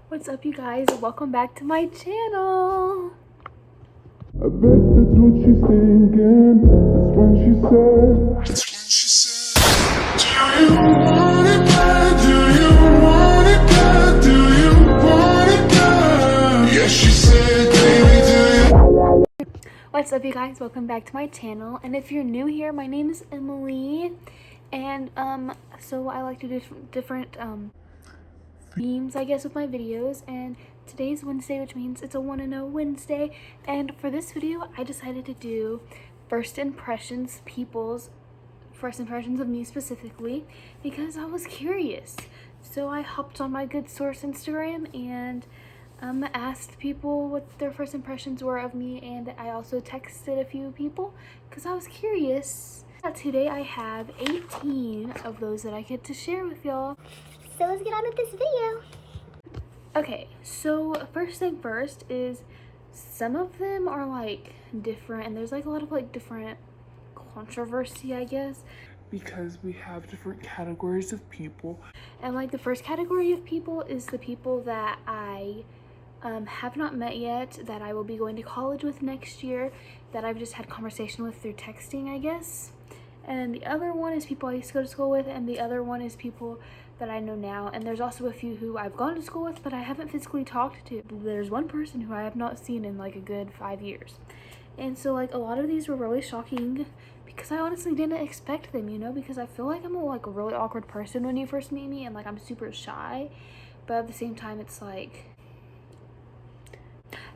What's up, you guys? Welcome back to my channel. I bet that's what she's thinking. That's when she said, do you want it bad? Do you want it bad? Do you want it bad? Yeah, she said, baby, do you? What's up, you guys? Welcome back to my channel. And if you're new here, my name is Emily. And so I like to do different themes, I guess, with my videos. And today's Wednesday, which means it's a Wanna Know Wednesday. And for this video, I decided to do first impressions, people's first impressions of me specifically, because I was curious. So I hopped on my good source Instagram and asked people what their first impressions were of me, and I also texted a few people because I was curious. Today I have 18 of those that I get to share with y'all. So let's get on with this video. Okay, so first thing first is some of them are like different, and there's like a lot of like different controversy, I guess, Because we have different categories of people. and like the first category of people is the people that I have not met yet, that I will be going to college with next year, that I've just had conversation with through texting, I guess. And the other one is people I used to go to school with, and the other one is people that I know now. And there's also a few who I've gone to school with, but I haven't physically talked to. There's one person who I have not seen in like a good 5 years. And so like a lot of these were really shocking because I honestly didn't expect them, you know, because I feel like I'm a really awkward person when you first meet me, and like I'm super shy. But at the same time, it's like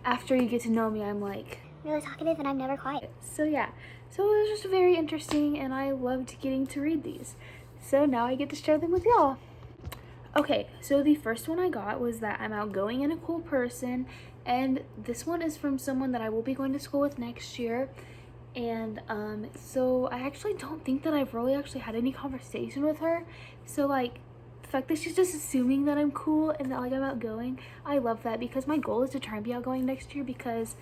after you get to know me, I'm like Really talkative and I'm never quiet. so yeah. So it was just very interesting, and I loved getting to read these. So now I get to share them with y'all. Okay, so the first one I got was that I'm outgoing and a cool person, and this one is from someone that I will be going to school with next year. And so I actually don't think that I've really actually had any conversation with her. So like the fact that she's just assuming that I'm cool and that like I'm outgoing, I love that, because my goal is to try and be outgoing next year, because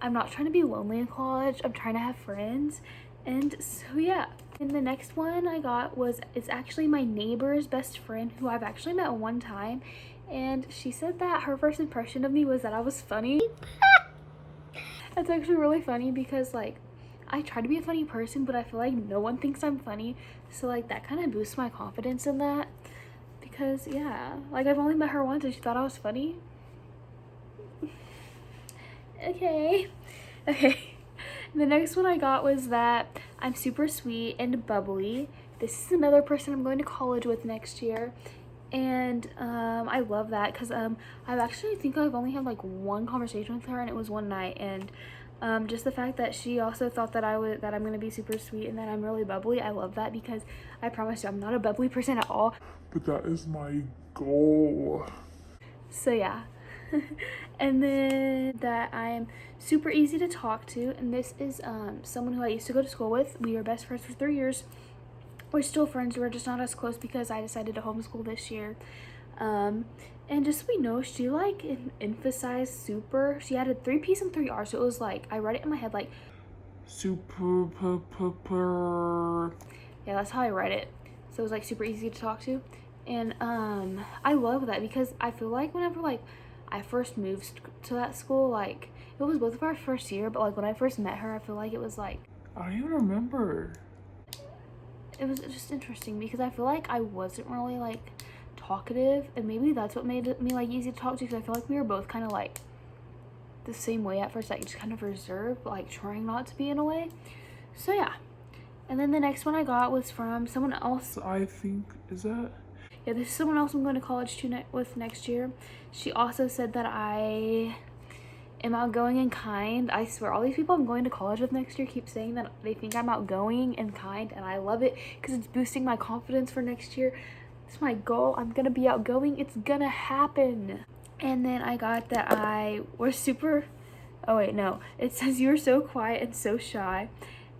I'm not trying to be lonely in college. I'm trying to have friends. And so yeah. And the next one I got was, it's actually my neighbor's best friend who I've actually met one time, and she said that her first impression of me was that I was funny. That's actually really funny because like I try to be a funny person, but I feel like no one thinks I'm funny. So like that kind of boosts my confidence in that, because yeah, like I've only met her once and she thought I was funny. Okay. The next one I got was that I'm super sweet and bubbly. This is another person I'm going to college with next year. And I love that because I think I've only had like one conversation with her, and it was one night. And just the fact that she also thought that I'm gonna be super sweet and that I'm really bubbly, I love that, because I promise you I'm not a bubbly person at all. But that is my goal. So yeah. And then that I'm super easy to talk to, and this is someone who I used to go to school with. We were best friends for 3 years. We're still friends, we're just not as close because I decided to homeschool this year. And just so we know, she like emphasized super. She added 3 P's and 3 R's, so it was like, I read it in my head like Super. yeah, that's how I read it. So it was like super easy to talk to. And I love that, because I feel like whenever like I first moved to that school, like it was both of our first year, but like when I first met her, I feel like it was like, I don't even remember. it was just interesting because I feel like I wasn't really like talkative, and maybe that's what made me like easy to talk to, because I feel like we were both kind of like the same way at first, like just kind of reserved, but like trying not to be in a way. So yeah. And then the next one I got was from someone else. I think, is that? Yeah, this is someone else I'm going to college with next year. She also said that I am outgoing and kind. I swear, all these people I'm going to college with next year keep saying that they think I'm outgoing and kind, and I love it because it's boosting my confidence for next year. It's my goal. I'm going to be outgoing. It's going to happen. And then I got that I was super... Oh, wait, no. It says you were so quiet and so shy.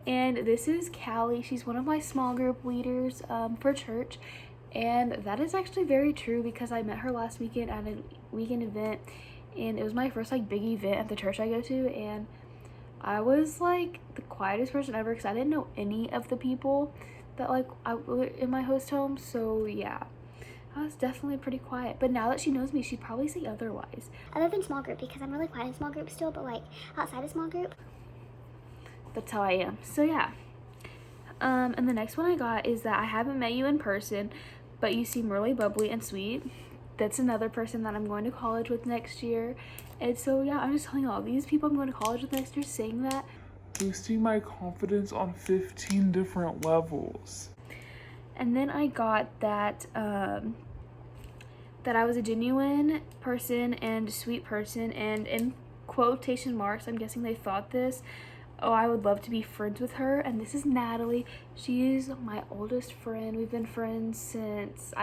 And this is Callie. She's one of my small group leaders for church. And that is actually very true, because I met her last weekend at a weekend event, and it was my first like big event at the church I go to, and I was like the quietest person ever because I didn't know any of the people that like I were in my host home. So yeah, I was definitely pretty quiet. But now that she knows me, she'd probably say otherwise. Other than small group, because I'm really quiet in small group still, but like outside of small group. That's how I am. So yeah. And the next one I got is that I haven't met you in person, but you seem really bubbly and sweet. That's another person that I'm going to college with next year. And so yeah, I'm just telling all these people I'm going to college with next year saying that. Boosting my confidence on 15 different levels. And then I got that that I was a genuine person and sweet person, and in quotation marks, I'm guessing they thought this. Oh, I would love to be friends with her. And this is Natalie. She is my oldest friend. We've been friends since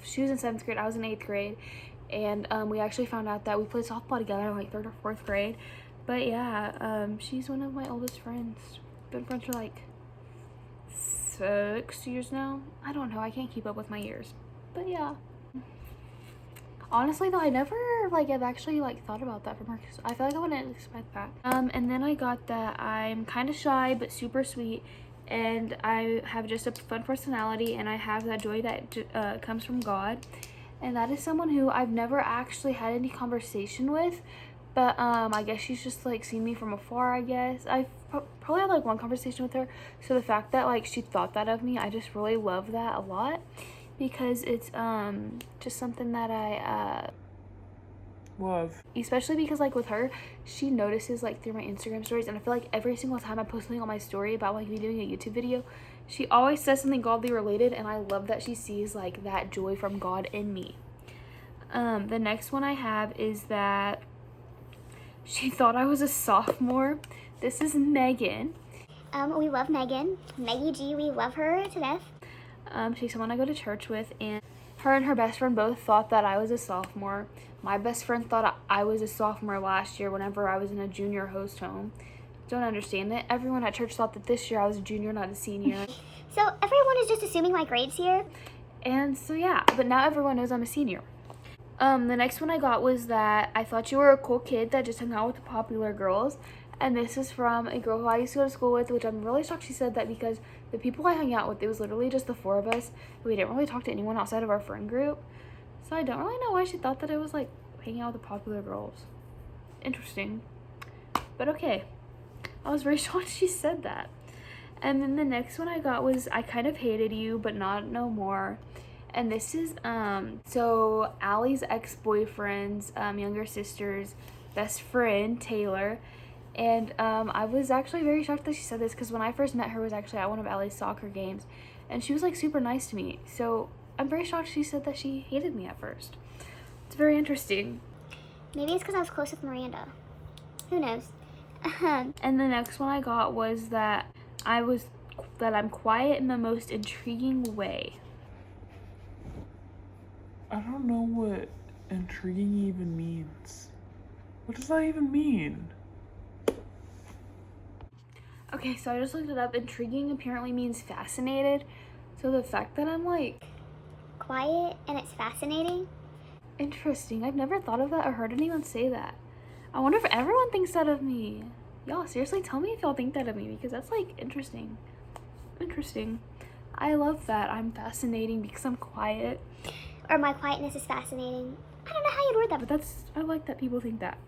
she was in 7th grade, I was in 8th grade. And we actually found out that we played softball together in like 3rd or 4th grade. But yeah, she's one of my oldest friends. Been friends for like 6 years now. I don't know, I can't keep up with my years. But yeah. Honestly though, I never have actually thought about that from her, because I feel like I wouldn't expect that. And then I got that I'm kind of shy but super sweet, and I have just a fun personality, and I have that joy that comes from God. And that is someone who I've never actually had any conversation with, but I guess she's just seen me from afar. I guess I've probably had one conversation with her, so the fact that she thought that of me, I just really love that a lot, because it's just something that I Love. especially because with her, she notices through my Instagram stories, and I feel like every single time I post something on my story about me doing a YouTube video, she always says something godly related, and I love that she sees that joy from God in me. The next one I have is that she thought I was a sophomore. This is Megan. We love Megan. Maggie G, we love her to death. She's someone I go to church with, and her and her best friend both thought that I was a sophomore. My best friend thought I was a sophomore last year whenever I was in a junior host home. Don't understand it. Everyone at church thought that this year I was a junior, not a senior. So everyone is just assuming my grades here. And so yeah, but now everyone knows I'm a senior. The next one I got was that I thought you were a cool kid that just hung out with the popular girls. And this is from a girl who I used to go to school with, which I'm really shocked she said that, because the people I hung out with, it was literally just the 4 of us. We didn't really talk to anyone outside of our friend group. So I don't really know why she thought that it was hanging out with the popular girls. Interesting. But okay. I was very shocked she said that. And then the next one I got was I kind of hated you, but not no more. And this is so Allie's ex-boyfriend's younger sister's best friend, Taylor. And I was actually very shocked that she said this, because when I first met her, was actually at one of Allie's soccer games, and she was super nice to me. So I'm very shocked she said that she hated me at first. It's very interesting. Maybe it's because I was close with Miranda. Who knows? And the next one I got was that I'm quiet in the most intriguing way. I don't know what intriguing even means. What does that even mean? Okay, so I just looked it up. Intriguing apparently means fascinated. So the fact that I'm Quiet and it's fascinating. interesting. I've never thought of that or heard anyone say that. I wonder if everyone thinks that of me. Y'all, seriously, tell me if y'all think that of me, because that's interesting. Interesting. I love that. I'm fascinating because I'm quiet. Or my quietness is fascinating. I don't know how you'd word that, But I like that people think that.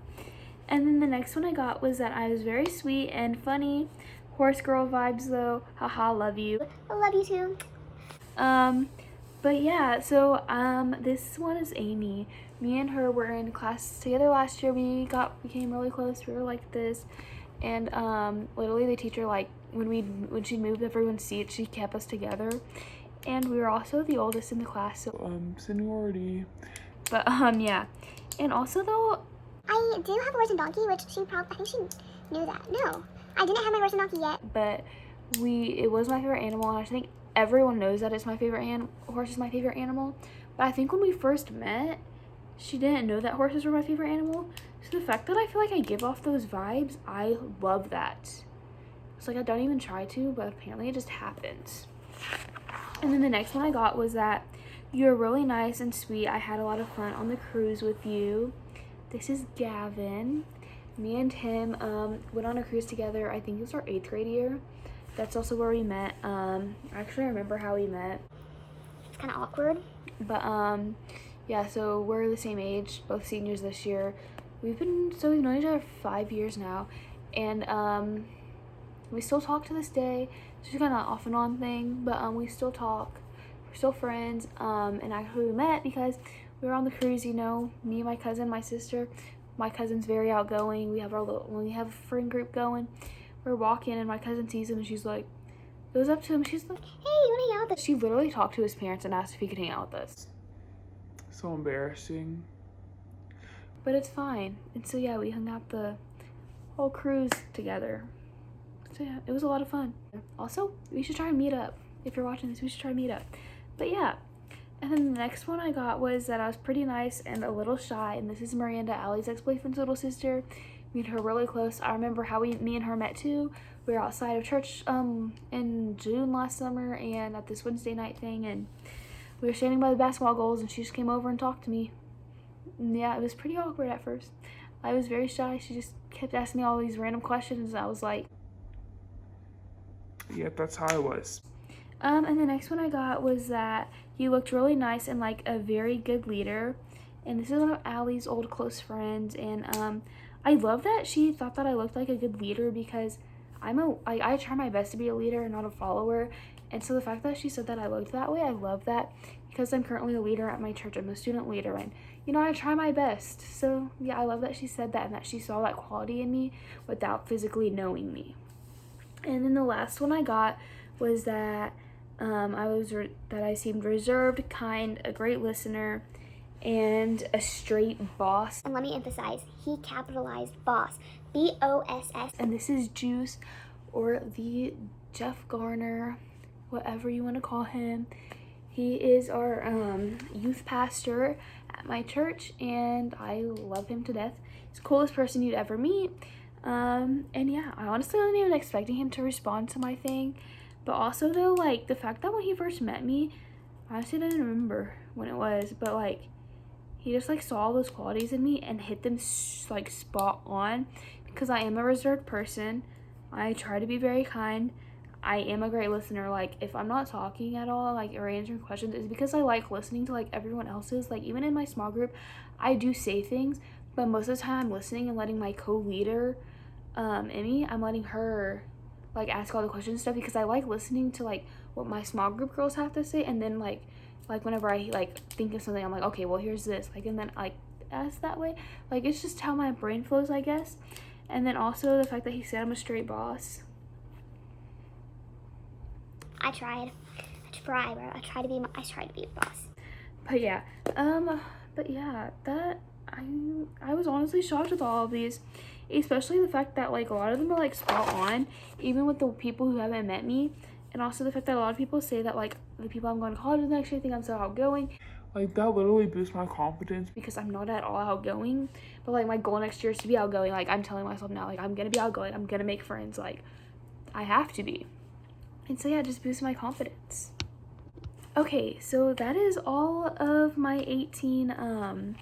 And then the next one I got was that I was very sweet and funny. Horse girl vibes though. Haha, love you. I love you too. But yeah, so this one is Amy. Me and her were in class together last year. We became really close. We were like this, and literally the teacher when she moved everyone's seats, she kept us together, and we were also the oldest in the class. So Seniority. but yeah, and also though, I do have a horse and donkey, which I think she knew that. No, I didn't have my horse and donkey yet. but it was my favorite animal, and I think everyone knows that it's my favorite horse is my favorite animal. But I think when we first met, she didn't know that horses were my favorite animal. So the fact that I feel like I give off those vibes, I love that. It's I don't even try to, but apparently it just happens. And then the next one I got was that you're really nice and sweet. I had a lot of fun on the cruise with you. This is Gavin. Me and him went on a cruise together. I think it was our 8th grade year. That's also where we met. Actually, I remember how we met. kind of awkward. But yeah, so we're the same age, both seniors this year. We've known each other for 5 years now, and we still talk to this day. It's just kind of off and on thing, but we still talk. We're still friends. And actually we met because we were on the cruise. You know, me, my cousin, my sister. My cousin's very outgoing. We have a friend group going. We're walking, and my cousin sees him, and she's like, goes up to him. She's like, Hey, you want to hang out with us? she literally talked to his parents and asked if he could hang out with us. So embarrassing. But it's fine. And so yeah, we hung out the whole cruise together. So yeah, it was a lot of fun. Also, we should try and meet up. If you're watching this, we should try and meet up. But yeah. And then the next one I got was that I was pretty nice and a little shy. And this is Miranda, Allie's ex-boyfriend's little sister. Me and her really close. I remember how me and her met too. We were outside of church in June last summer and at this Wednesday night thing, and we were standing by the basketball goals, and she just came over and talked to me. And yeah, it was pretty awkward at first. I was very shy. She just kept asking me all these random questions, and I was like, Yeah, that's how I was. And the next one I got was that you looked really nice and like a very good leader. And this is one of Allie's old close friends, and I love that she thought that I looked like a good leader because I try my best to be a leader and not a follower. And so the fact that she said that I looked that way, I love that because I'm currently a leader at my church. I'm a student leader, and you know, I try my best. So yeah, I love that she said that and that she saw that quality in me without physically knowing me. And then the last one I got was that I seemed reserved, kind, a great listener, and a straight boss. And let me emphasize, he capitalized boss. B-O-S-S. And this is Juice, or the Jeff Garner, whatever you want to call him. He is our youth pastor at my church, and I love him to death. He's the coolest person you'd ever meet. And yeah, I honestly wasn't even expecting him to respond to my thing. But also though, like, the fact that when he first met me, I honestly don't remember when it was, but like, he just like saw all those qualities in me and hit them like spot on, because I am a reserved person. I try to be very kind. I am a great listener. Like, if I'm not talking at all, like, or answering questions, it's because I like listening to like everyone else's. Like, even in my small group, I do say things, but most of the time I'm listening and letting my co-leader, Emmy, I'm letting her like ask all the questions and stuff, because I like listening to like what my small group girls have to say, and then like whenever I like think of something, I'm like, okay, well, here's this, like, and then like ask that way. Like, it's just how my brain flows, I guess. And then also the fact that he said I'm a straight boss. I tried, bro. I tried to be a boss. But yeah, that I was honestly shocked with all of these, especially the fact that like a lot of them are like spot on, even with the people who haven't met me, and also the fact that a lot of people say that like the people I'm going to college with next year think I'm so outgoing. Like, that literally boosts my confidence. Because I'm not at all outgoing, but like my goal next year is to be outgoing. Like, I'm telling myself now, like, I'm gonna be outgoing, I'm gonna make friends, like, I have to be. And so yeah, it just boosts my confidence. Okay, so that is all of my 18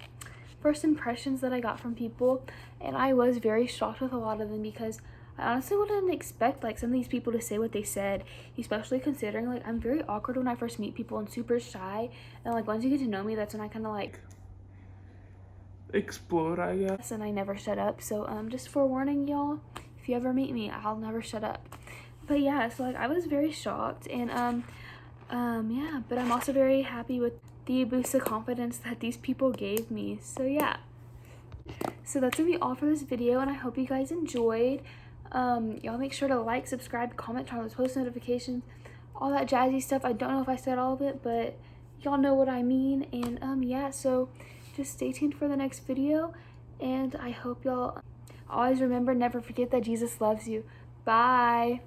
first impressions that I got from people, and I was very shocked with a lot of them because I honestly wouldn't expect like some of these people to say what they said, especially considering like I'm very awkward when I first meet people and super shy, and like once you get to know me, that's when I kind of like explode, I guess. and I never shut up. So just forewarning y'all, if you ever meet me, I'll never shut up. But yeah, so like I was very shocked, and yeah, but I'm also very happy with the boost of confidence that these people gave me. So yeah, so that's gonna be all for this video, and I hope you guys enjoyed. Y'all make sure to like, subscribe, comment, turn on those post notifications, all that jazzy stuff. I don't know if I said all of it, but y'all know what I mean. And yeah, so just stay tuned for the next video, and I hope y'all always remember, never forget that Jesus loves you. Bye.